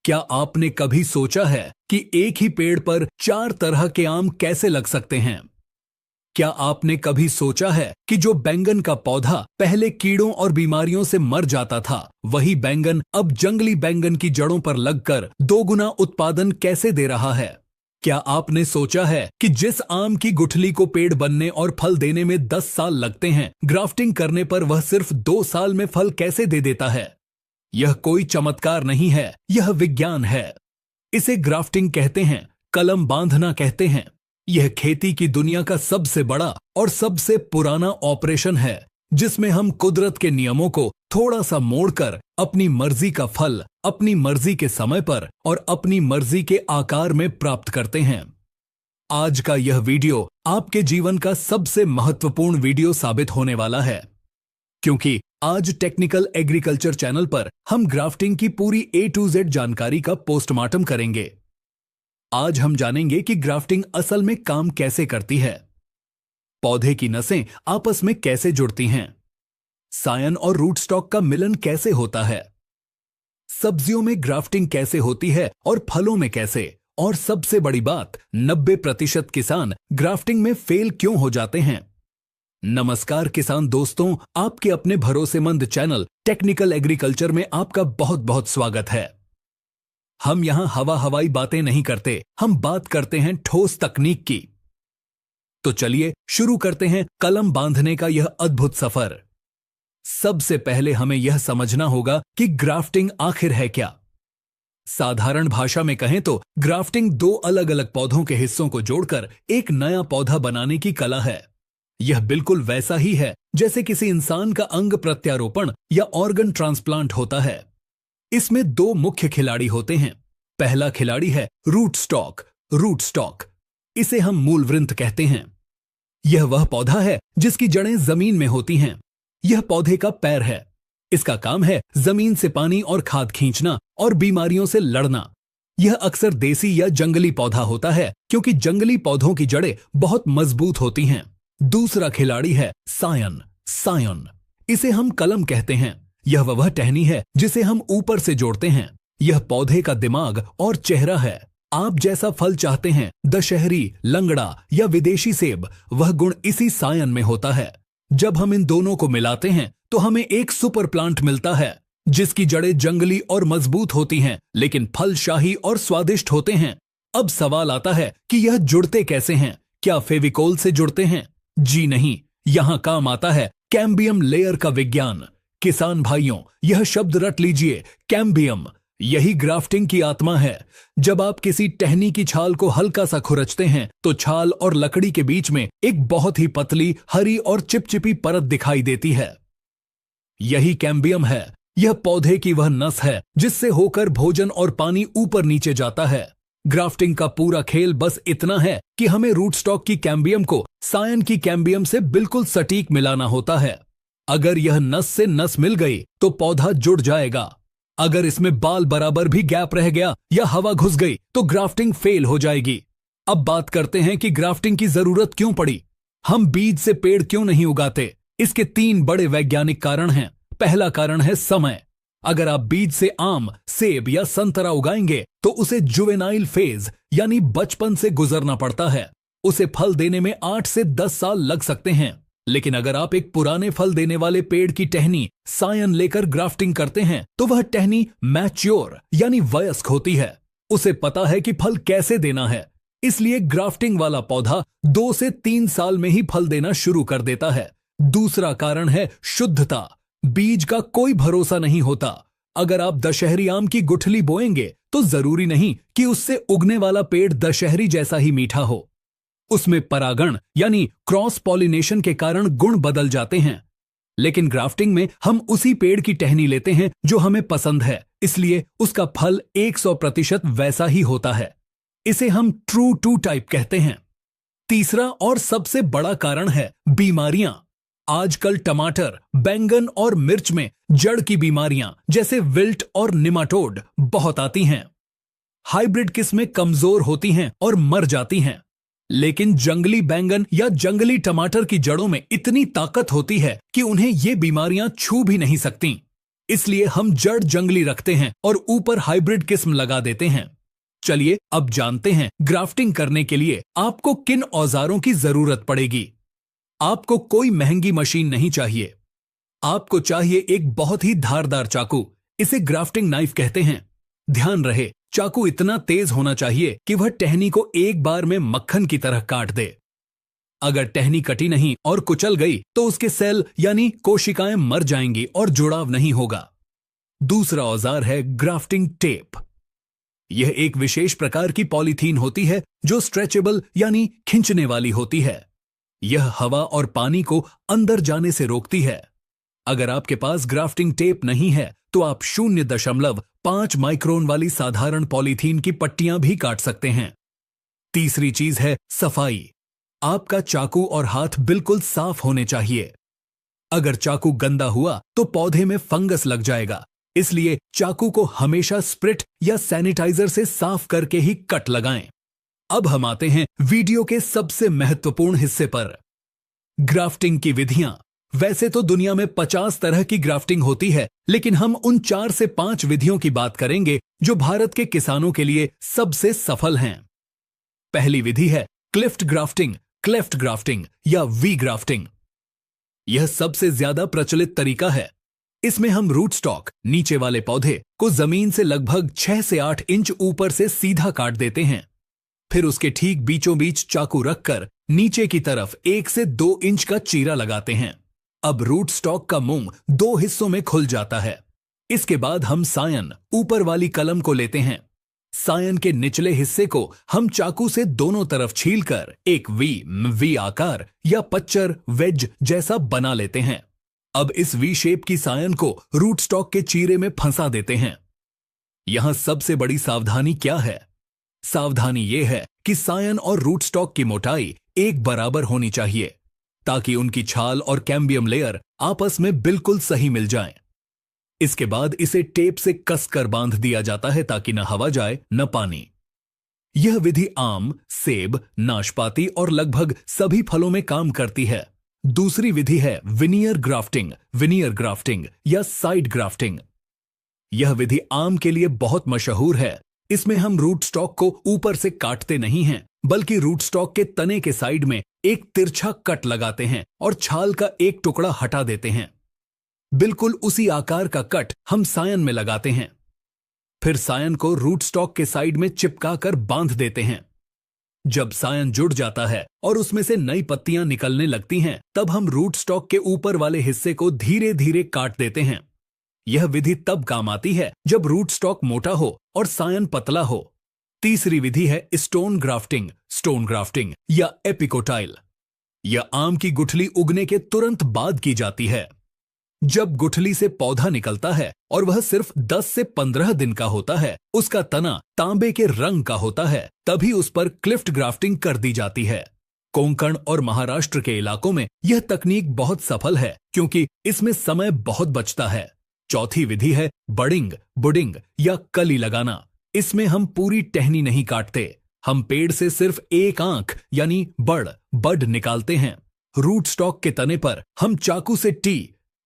क्या आपने कभी सोचा है कि एक ही पेड़ पर 4 तरह के आम कैसे लग सकते हैं? क्या आपने कभी सोचा है कि जो बैंगन का पौधा पहले कीड़ों और बीमारियों से मर जाता था, वही बैंगन अब जंगली बैंगन की जड़ों पर लगकर 2 गुना उत्पादन कैसे दे रहा है? क्या आपने सोचा है कि जिस आम की गुठली को पेड़ बनने और फल देने में 10 साल लगते हैं, ग्राफ्टिंग करने पर वह सिर्फ 2 साल में फल कैसे दे देता है? यह कोई चमत्कार नहीं है, यह विज्ञान है। इसे ग्राफ्टिंग कहते हैं, कलम बांधना कहते हैं। यह खेती की दुनिया का सबसे बड़ा और सबसे पुराना ऑपरेशन है, जिसमें हम कुदरत के नियमों को थोड़ा सा मोड़कर अपनी मर्जी का फल अपनी मर्जी के समय पर और अपनी मर्जी के आकार में प्राप्त करते हैं। आज का यह वीडियो आपके जीवन का सबसे महत्वपूर्ण वीडियो साबित होने वाला है, क्योंकि आज टेक्निकल एग्रीकल्चर चैनल पर हम ग्राफ्टिंग की पूरी A to Z जानकारी का पोस्टमार्टम करेंगे। आज हम जानेंगे कि ग्राफ्टिंग असल में काम कैसे करती है, पौधे की नसें आपस में कैसे जुड़ती हैं, सायन और रूट स्टॉक का मिलन कैसे होता है, सब्जियों में ग्राफ्टिंग कैसे होती है और फलों में कैसे, और सबसे बड़ी बात, 90% किसान ग्राफ्टिंग में फेल क्यों हो जाते हैं। नमस्कार किसान दोस्तों, आपके अपने भरोसेमंद चैनल टेक्निकल एग्रीकल्चर में आपका बहुत बहुत स्वागत है। हम यहां हवाई बातें नहीं करते, हम बात करते हैं ठोस तकनीक की। तो चलिए शुरू करते हैं कलम बांधने का यह अद्भुत सफर। सबसे पहले हमें यह समझना होगा कि ग्राफ्टिंग आखिर है क्या। साधारण भाषा में कहें तो ग्राफ्टिंग 2 अलग अलग पौधों के हिस्सों को जोड़कर एक नया पौधा बनाने की कला है। यह बिल्कुल वैसा ही है जैसे किसी इंसान का अंग प्रत्यारोपण या ऑर्गन ट्रांसप्लांट होता है। इसमें 2 मुख्य खिलाड़ी होते हैं। पहला खिलाड़ी है रूट स्टॉक। इसे हम मूलवृंत कहते हैं। यह वह पौधा है जिसकी जड़ें जमीन में होती हैं। यह पौधे का पैर है। इसका काम है जमीन से पानी और खाद खींचना और बीमारियों से लड़ना। यह अक्सर देसी या जंगली पौधा होता है, क्योंकि जंगली पौधों की जड़ें बहुत मजबूत होती हैं। दूसरा खिलाड़ी है सायन। इसे हम कलम कहते हैं। यह वह टहनी है जिसे हम ऊपर से जोड़ते हैं। यह पौधे का दिमाग और चेहरा है। आप जैसा फल चाहते हैं, दशहरी, लंगड़ा या विदेशी सेब, वह गुण इसी सायन में होता है। जब हम इन दोनों को मिलाते हैं तो हमें एक सुपर प्लांट मिलता है, जिसकी जड़ें जंगली और मजबूत होती हैं, लेकिन फल शाही और स्वादिष्ट होते हैं। अब सवाल आता है कि यह जुड़ते कैसे हैं? क्या फेविकोल से जुड़ते हैं? जी नहीं, यहां काम आता है कैम्बियम लेयर का विज्ञान। किसान भाइयों, यह शब्द रट लीजिए, कैम्बियम। यही ग्राफ्टिंग की आत्मा है। जब आप किसी टहनी की छाल को हल्का सा खुरचते हैं तो छाल और लकड़ी के बीच में एक बहुत ही पतली, हरी और चिपचिपी परत दिखाई देती है। यही कैम्बियम है। यह पौधे की वह नस है जिससे होकर भोजन और पानी ऊपर नीचे जाता है। ग्राफ्टिंग का पूरा खेल बस इतना है कि हमें रूट स्टॉक की कैम्बियम को सायन की कैम्बियम से बिल्कुल सटीक मिलाना होता है। अगर यह नस से नस मिल गई तो पौधा जुड़ जाएगा। अगर इसमें बाल बराबर भी गैप रह गया या हवा घुस गई तो ग्राफ्टिंग फेल हो जाएगी। अब बात करते हैं कि ग्राफ्टिंग की जरूरत क्यों पड़ी। हम बीज से पेड़ क्यों नहीं उगाते? इसके 3 बड़े वैज्ञानिक कारण हैं। पहला कारण है समय। अगर आप बीज से आम, सेब या संतरा उगाएंगे तो उसे जुवेनाइल फेज यानी बचपन से गुजरना पड़ता है। उसे फल देने में 8 से 10 साल लग सकते हैं। लेकिन अगर आप एक पुराने फल देने वाले पेड़ की टहनी सायन लेकर ग्राफ्टिंग करते हैं तो वह टहनी मैच्योर यानी वयस्क होती है। उसे पता है कि फल कैसे देना है। इसलिए ग्राफ्टिंग वाला पौधा 2 से 3 साल में ही फल देना शुरू कर देता है। दूसरा कारण है शुद्धता। बीज का कोई भरोसा नहीं होता। अगर आप दशहरी आम की गुठली बोएंगे तो जरूरी नहीं कि उससे उगने वाला पेड़ दशहरी जैसा ही मीठा हो। उसमें परागण यानी क्रॉस पॉलिनेशन के कारण गुण बदल जाते हैं। लेकिन ग्राफ्टिंग में हम उसी पेड़ की टहनी लेते हैं जो हमें पसंद है, इसलिए उसका फल 100% वैसा ही होता है। इसे हम ट्रू टू टाइप कहते हैं। तीसरा और सबसे बड़ा कारण है बीमारियां। आजकल टमाटर, बैंगन और मिर्च में जड़ की बीमारियां जैसे विल्ट और निमाटोड बहुत आती हैं। हाइब्रिड किस्में कमजोर होती हैं और मर जाती हैं। लेकिन जंगली बैंगन या जंगली टमाटर की जड़ों में इतनी ताकत होती है कि उन्हें ये बीमारियां छू भी नहीं सकती। इसलिए हम जड़ जंगली रखते हैं और ऊपर हाइब्रिड किस्म लगा देते हैं। चलिए अब जानते हैं ग्राफ्टिंग करने के लिए आपको किन औजारों की जरूरत पड़ेगी। आपको कोई महंगी मशीन नहीं चाहिए। आपको चाहिए एक बहुत ही धारदार चाकू, इसे ग्राफ्टिंग नाइफ कहते हैं। ध्यान रहे, चाकू इतना तेज होना चाहिए कि वह टहनी को एक बार में मक्खन की तरह काट दे। अगर टहनी कटी नहीं और कुचल गई तो उसके सेल यानी कोशिकाएं मर जाएंगी और जुड़ाव नहीं होगा। दूसरा औजार है ग्राफ्टिंग टेप। यह एक विशेष प्रकार की पॉलीथीन होती है जो स्ट्रेचेबल यानी खींचने वाली होती है। यह हवा और पानी को अंदर जाने से रोकती है। अगर आपके पास ग्राफ्टिंग टेप नहीं है तो आप 0.5 माइक्रोन वाली साधारण पॉलीथीन की पट्टियां भी काट सकते हैं। तीसरी चीज है सफाई। आपका चाकू और हाथ बिल्कुल साफ होने चाहिए। अगर चाकू गंदा हुआ तो पौधे में फंगस लग जाएगा, इसलिए चाकू को हमेशा स्प्रिट या सैनिटाइजर से साफ करके ही कट लगाएं। अब हम आते हैं वीडियो के सबसे महत्वपूर्ण हिस्से पर, ग्राफ्टिंग की विधियां। वैसे तो दुनिया में 50 तरह की ग्राफ्टिंग होती है, लेकिन हम उन 4 से 5 विधियों की बात करेंगे जो भारत के किसानों के लिए सबसे सफल हैं। पहली विधि है क्लिफ्ट ग्राफ्टिंग, क्लेफ्ट ग्राफ्टिंग या वी ग्राफ्टिंग। यह सबसे ज्यादा प्रचलित तरीका है। इसमें हम रूट स्टॉक, नीचे वाले पौधे को जमीन से लगभग 6 से 8 इंच ऊपर से सीधा काट देते हैं। फिर उसके ठीक बीचों बीच चाकू रखकर नीचे की तरफ 1 से 2 इंच का चीरा लगाते हैं। अब रूट स्टॉक का मुंह 2 हिस्सों में खुल जाता है। इसके बाद हम सायन, ऊपर वाली कलम को लेते हैं। सायन के निचले हिस्से को हम चाकू से दोनों तरफ छीलकर एक वी आकार या पच्चर वेज जैसा बना लेते हैं। अब इस वी शेप की सायन को रूट स्टॉक के चीरे में फंसा देते हैं। यहां सबसे बड़ी सावधानी क्या है? सावधानी यह है कि सायन और रूट स्टॉक की मोटाई एक बराबर होनी चाहिए, ताकि उनकी छाल और कैम्बियम लेयर आपस में बिल्कुल सही मिल जाएं। इसके बाद इसे टेप से कसकर बांध दिया जाता है ताकि न हवा जाए न पानी। यह विधि आम, सेब, नाशपाती और लगभग सभी फलों में काम करती है। दूसरी विधि है विनियर ग्राफ्टिंग या साइड ग्राफ्टिंग। यह विधि आम के लिए बहुत मशहूर है। इसमें हम रूट स्टॉक को ऊपर से काटते नहीं हैं, बल्कि रूट स्टॉक के तने के साइड में एक तिरछा कट लगाते हैं और छाल का एक टुकड़ा हटा देते हैं। बिल्कुल उसी आकार का कट हम सायन में लगाते हैं। फिर सायन को रूट स्टॉक के साइड में चिपकाकर बांध देते हैं। जब सायन जुड़ जाता है और उसमें से नई पत्तियां निकलने लगती हैं, तब हम रूट स्टॉक के ऊपर वाले हिस्से को धीरे धीरे काट देते हैं। यह विधि तब काम आती है जब रूट स्टॉक मोटा हो और सायन पतला हो। तीसरी विधि है स्टोन ग्राफ्टिंग या एपिकोटाइल। यह आम की गुठली उगने के तुरंत बाद की जाती है। जब गुठली से पौधा निकलता है और वह सिर्फ 10 से 15 दिन का होता है, उसका तना तांबे के रंग का होता है, तभी उस पर क्लिफ्ट ग्राफ्टिंग कर दी जाती है। कोंकण और महाराष्ट्र के इलाकों में यह तकनीक बहुत सफल है क्योंकि इसमें समय बहुत बचता है। चौथी विधि है बुडिंग या कली लगाना। इसमें हम पूरी टहनी नहीं काटते, हम पेड़ से सिर्फ एक आंख यानी बड निकालते हैं। रूट स्टॉक के तने पर हम चाकू से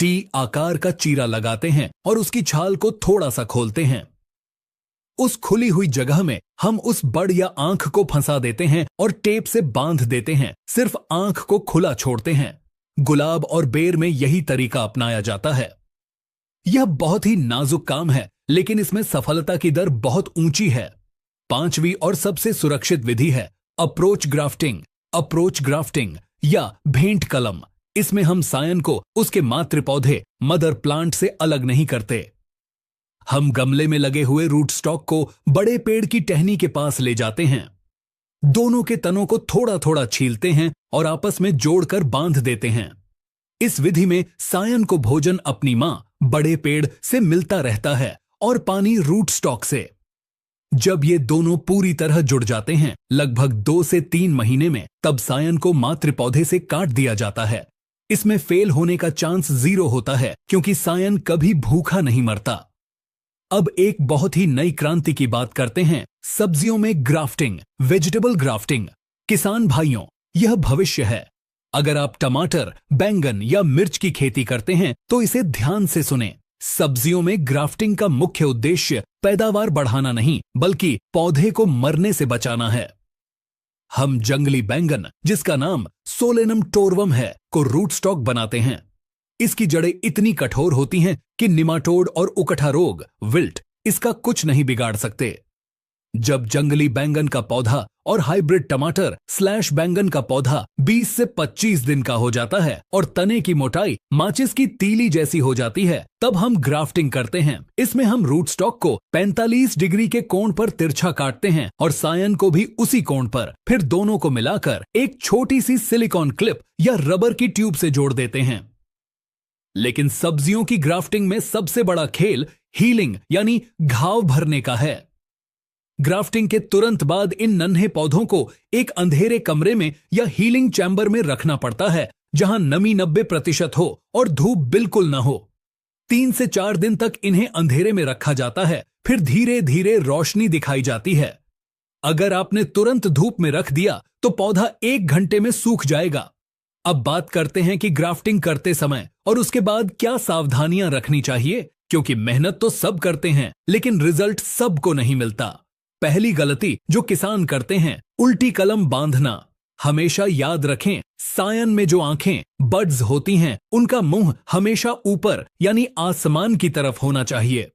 टी आकार का चीरा लगाते हैं और उसकी छाल को थोड़ा सा खोलते हैं। उस खुली हुई जगह में हम उस बड़ या आंख को फंसा देते हैं और टेप से बांध देते हैं, सिर्फ आंख को खुला छोड़ते हैं। गुलाब और बेर में यही तरीका अपनाया जाता है। यह बहुत ही नाजुक काम है, लेकिन इसमें सफलता की दर बहुत ऊंची है। पांचवी और सबसे सुरक्षित विधि है अप्रोच ग्राफ्टिंग या भेंट कलम। इसमें हम सायन को उसके मातृ पौधे मदर प्लांट से अलग नहीं करते। हम गमले में लगे हुए रूट स्टॉक को बड़े पेड़ की टहनी के पास ले जाते हैं। दोनों के तनों को थोड़ा थोड़ा छीलते हैं और आपस में जोड़कर बांध देते हैं। इस विधि में सायन को भोजन अपनी मां बड़े पेड़ से मिलता रहता है और पानी रूट स्टॉक से। जब ये दोनों पूरी तरह जुड़ जाते हैं, लगभग 2 से 3 महीने में, तब सायन को मातृ पौधे से काट दिया जाता है। इसमें फेल होने का चांस 0 होता है क्योंकि सायन कभी भूखा नहीं मरता। अब एक बहुत ही नई क्रांति की बात करते हैं, सब्जियों में ग्राफ्टिंग, वेजिटेबल ग्राफ्टिंग। किसान भाइयों, यह भविष्य है। अगर आप टमाटर, बैंगन या मिर्च की खेती करते हैं तो इसे ध्यान से सुनें। सब्जियों में ग्राफ्टिंग का मुख्य उद्देश्य पैदावार बढ़ाना नहीं, बल्कि पौधे को मरने से बचाना है। हम जंगली बैंगन, जिसका नाम सोलेनम टोरवम है, को रूट स्टॉक बनाते हैं। इसकी जड़ें इतनी कठोर होती हैं कि निमाटोड और उकठा रोग, विल्ट, इसका कुछ नहीं बिगाड़ सकते। जब जंगली बैंगन का पौधा और हाइब्रिड टमाटर / बैंगन का पौधा 20 से 25 दिन का हो जाता है और तने की मोटाई माचिस की तीली जैसी हो जाती है, तब हम ग्राफ्टिंग करते हैं। इसमें हम रूट स्टॉक को 45 डिग्री के कोण पर तिरछा काटते हैं और सायन को भी उसी कोण पर। फिर दोनों को मिलाकर एक छोटी सी सिलिकॉन क्लिप या रबर की ट्यूब से जोड़ देते हैं। लेकिन सब्जियों की ग्राफ्टिंग में सबसे बड़ा खेल हीलिंग यानी घाव भरने का है। ग्राफ्टिंग के तुरंत बाद इन नन्हे पौधों को एक अंधेरे कमरे में या हीलिंग चैम्बर में रखना पड़ता है, जहां नमी 90% हो और धूप बिल्कुल न हो। 3 से 4 दिन तक इन्हें अंधेरे में रखा जाता है, फिर धीरे धीरे रोशनी दिखाई जाती है। अगर आपने तुरंत धूप में रख दिया तो पौधा 1 घंटे में सूख जाएगा। अब बात करते हैं कि ग्राफ्टिंग करते समय और उसके बाद क्या सावधानियां रखनी चाहिए, क्योंकि मेहनत तो सब करते हैं, लेकिन रिजल्ट सबको नहीं मिलता। पहली गलती जो किसान करते हैं, उल्टी कलम बांधना। हमेशा याद रखें, सायन में जो आंखें, बड्स होती हैं, उनका मुंह हमेशा ऊपर यानी आसमान की तरफ होना चाहिए।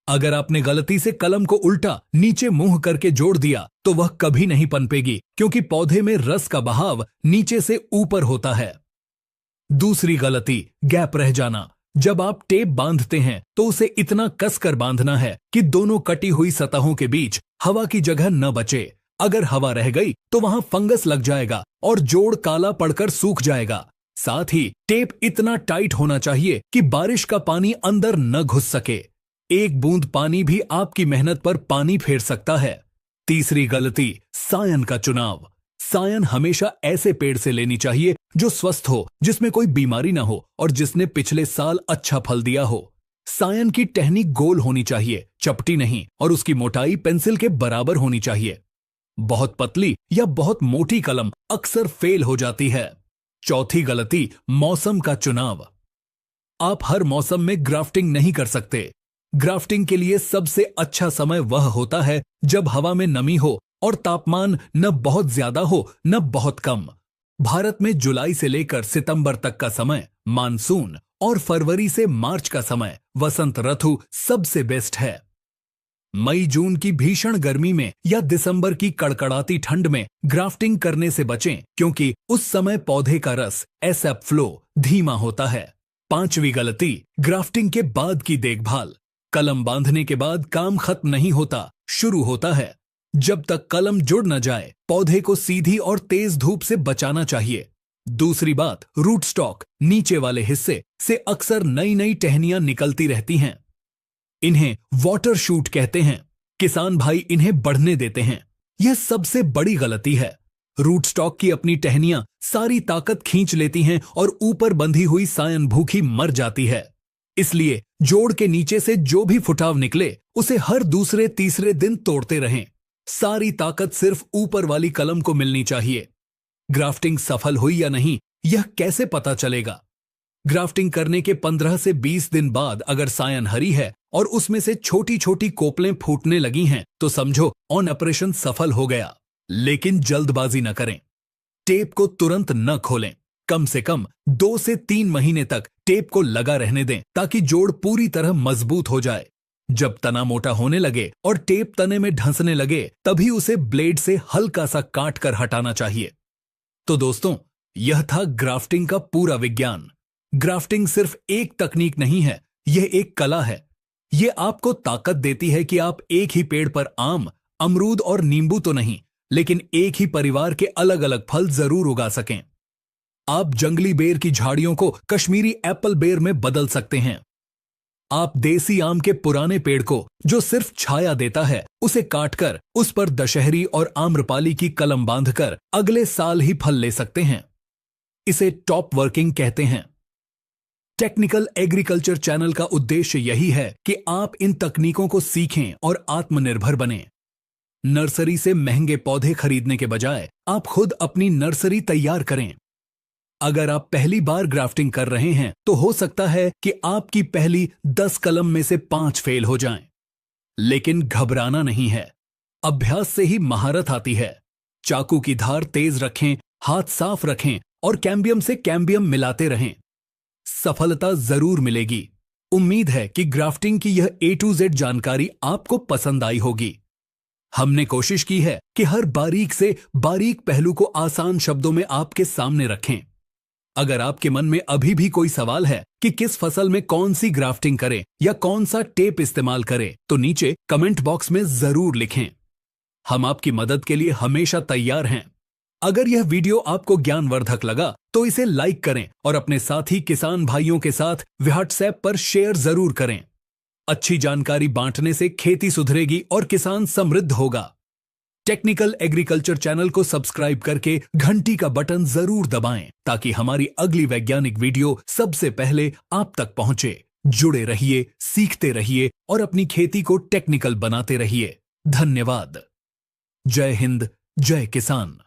अगर आपने गलती से कलम को उल्टा नीचे मुंह करके जोड़ दिया तो वह कभी नहीं पनपेगी, क्योंकि पौधे में रस का बहाव नीचे से ऊपर होता है। दूसरी गलती, गैप रह जाना। जब आप टेप बांधते हैं तो उसे इतना कसकर बांधना है कि दोनों कटी हुई सतहों के बीच हवा की जगह न बचे। अगर हवा रह गई तो वहां फंगस लग जाएगा और जोड़ काला पड़कर सूख जाएगा। साथ ही टेप इतना टाइट होना चाहिए कि बारिश का पानी अंदर न घुस सके। एक बूंद पानी भी आपकी मेहनत पर पानी फेर सकता है। तीसरी गलती, सायन का चुनाव। सायन हमेशा ऐसे पेड़ से लेनी चाहिए जो स्वस्थ हो, जिसमें कोई बीमारी ना हो और जिसने पिछले साल अच्छा फल दिया हो। सायन की टहनी गोल होनी चाहिए, चपटी नहीं, और उसकी मोटाई पेंसिल के बराबर होनी चाहिए। बहुत पतली या बहुत मोटी कलम अक्सर फेल हो जाती है। चौथी गलती, मौसम का चुनाव। आप हर मौसम में ग्राफ्टिंग नहीं कर सकते। ग्राफ्टिंग के लिए सबसे अच्छा समय वह होता है जब हवा में नमी हो और तापमान न बहुत ज्यादा हो न बहुत कम। भारत में जुलाई से लेकर सितंबर तक का समय मानसून और फरवरी से मार्च का समय वसंत ऋतु सबसे बेस्ट है। मई जून की भीषण गर्मी में या दिसंबर की कड़कड़ाती ठंड में ग्राफ्टिंग करने से बचें, क्योंकि उस समय पौधे का रस एसएफ फ्लो धीमा होता है। पांचवी गलती, ग्राफ्टिंग के बाद की देखभाल। कलम बांधने के बाद काम खत्म नहीं होता, शुरू होता है। जब तक कलम जुड़ न जाए पौधे को सीधी और तेज धूप से बचाना चाहिए। दूसरी बात, रूट स्टॉक, नीचे वाले हिस्से से अक्सर नई नई टहनियां निकलती रहती हैं। इन्हें वाटर शूट कहते हैं। किसान भाई इन्हें बढ़ने देते हैं। यह सबसे बड़ी गलती है। रूट स्टॉक की अपनी टहनियां सारी ताकत खींच लेती हैं और ऊपर बंधी हुई सायन भूखी मर जाती है। इसलिए जोड़ के नीचे से जो भी फुटाव निकले उसे हर दूसरे तीसरे दिन तोड़ते रहें। सारी ताकत सिर्फ ऊपर वाली कलम को मिलनी चाहिए। ग्राफ्टिंग सफल हुई या नहीं, यह कैसे पता चलेगा? ग्राफ्टिंग करने के 15 से 20 दिन बाद अगर सायन हरी है और उसमें से छोटी छोटी कोपलें फूटने लगी हैं, तो समझो ऑन ऑपरेशन सफल हो गया। लेकिन जल्दबाजी न करें। टेप को तुरंत न खोलें। कम से कम 2 से 3 महीने तक टेप को लगा रहने दें, ताकि जोड़ पूरी तरह मजबूत हो जाए। जब तना मोटा होने लगे और टेप तने में ढंसने लगे, तभी उसे ब्लेड से हल्का सा काट कर हटाना चाहिए। तो दोस्तों, यह था ग्राफ्टिंग का पूरा विज्ञान। ग्राफ्टिंग सिर्फ एक तकनीक नहीं है, यह एक कला है। यह आपको ताकत देती है कि आप एक ही पेड़ पर आम, अमरूद और नींबू तो नहीं, लेकिन एक ही परिवार के अलग अलग फल जरूर उगा सकें। आप जंगली बेर की झाड़ियों को कश्मीरी एप्पल बेर में बदल सकते हैं। आप देसी आम के पुराने पेड़ को, जो सिर्फ छाया देता है, उसे काटकर उस पर दशहरी और आम्रपाली की कलम बांधकर अगले साल ही फल ले सकते हैं। इसे टॉप वर्किंग कहते हैं। टेक्निकल एग्रीकल्चर चैनल का उद्देश्य यही है कि आप इन तकनीकों को सीखें और आत्मनिर्भर बनें। नर्सरी से महंगे पौधे खरीदने के बजाय आप खुद अपनी नर्सरी तैयार करें। अगर आप पहली बार ग्राफ्टिंग कर रहे हैं तो हो सकता है कि आपकी पहली 10 कलम में से 5 फेल हो जाएं। लेकिन घबराना नहीं है, अभ्यास से ही महारत आती है। चाकू की धार तेज रखें, हाथ साफ रखें और कैम्बियम से कैम्बियम मिलाते रहें। सफलता जरूर मिलेगी। उम्मीद है कि ग्राफ्टिंग की यह A to Z जानकारी आपको पसंद आई होगी। हमने कोशिश की है कि हर बारीक से बारीक पहलू को आसान शब्दों में आपके सामने रखें। अगर आपके मन में अभी भी कोई सवाल है कि किस फसल में कौन सी ग्राफ्टिंग करें या कौन सा टेप इस्तेमाल करें, तो नीचे कमेंट बॉक्स में जरूर लिखें। हम आपकी मदद के लिए हमेशा तैयार हैं। अगर यह वीडियो आपको ज्ञानवर्धक लगा तो इसे लाइक करें और अपने साथी किसान भाइयों के साथ व्हाट्सएप पर शेयर जरूर करें। अच्छी जानकारी बांटने से खेती सुधरेगी और किसान समृद्ध होगा। टेक्निकल एग्रीकल्चर चैनल को सब्सक्राइब करके घंटी का बटन जरूर दबाएं ताकि हमारी अगली वैज्ञानिक वीडियो सबसे पहले आप तक पहुंचे। जुड़े रहिए, सीखते रहिए और अपनी खेती को टेक्निकल बनाते रहिए। धन्यवाद। जय हिंद, जय किसान।